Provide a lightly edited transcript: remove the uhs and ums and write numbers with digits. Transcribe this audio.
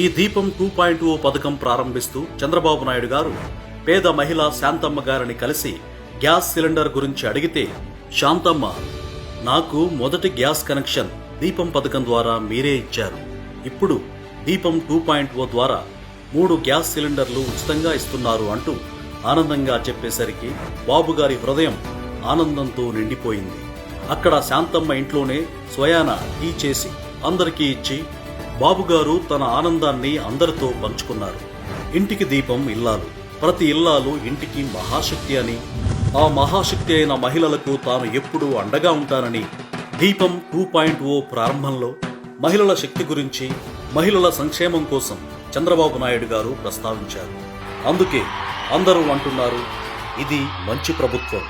ఈ దీపం 2.0 పథకం ప్రారంభిస్తూ చంద్రబాబు నాయుడు గారు పేద మహిళ శాంతమ్మ గారిని కలిసి గ్యాస్ సిలిండర్ గురించి అడిగితే, శాంతమ్మ, నాకు మొదటి గ్యాస్ కనెక్షన్ దీపం పథకం ద్వారా మీరే ఇచ్చారు. ఇప్పుడు దీపం 2.0 ద్వారా 3 గ్యాస్ సిలిండర్లు ఉచితంగా ఇస్తున్నారు అంటూ ఆనందంగా చెప్పేసరికి బాబుగారి హృదయం ఆనందంతో నిండిపోయింది. అక్కడ శాంతమ్మ ఇంట్లోనే స్వయాన టీ చేసి అందరికీ ఇచ్చి బాబుగారు తన ఆనందాన్ని అందరితో పంచుకున్నారు. ఇంటికి దీపం ఇల్లాలు, ప్రతి ఇల్లాలు ఇంటికి మహాశక్తి అని, ఆ మహాశక్తి అయిన మహిళలకు తాను ఎప్పుడూ అండగా ఉంటానని దీపం 2.0 ప్రారంభంలో మహిళల శక్తి గురించి, మహిళల సంక్షేమం కోసం చంద్రబాబు నాయుడు గారు ప్రస్తావించారు. అందుకే అందరూ అంటున్నారు, ఇది మంచి ప్రభుత్వం.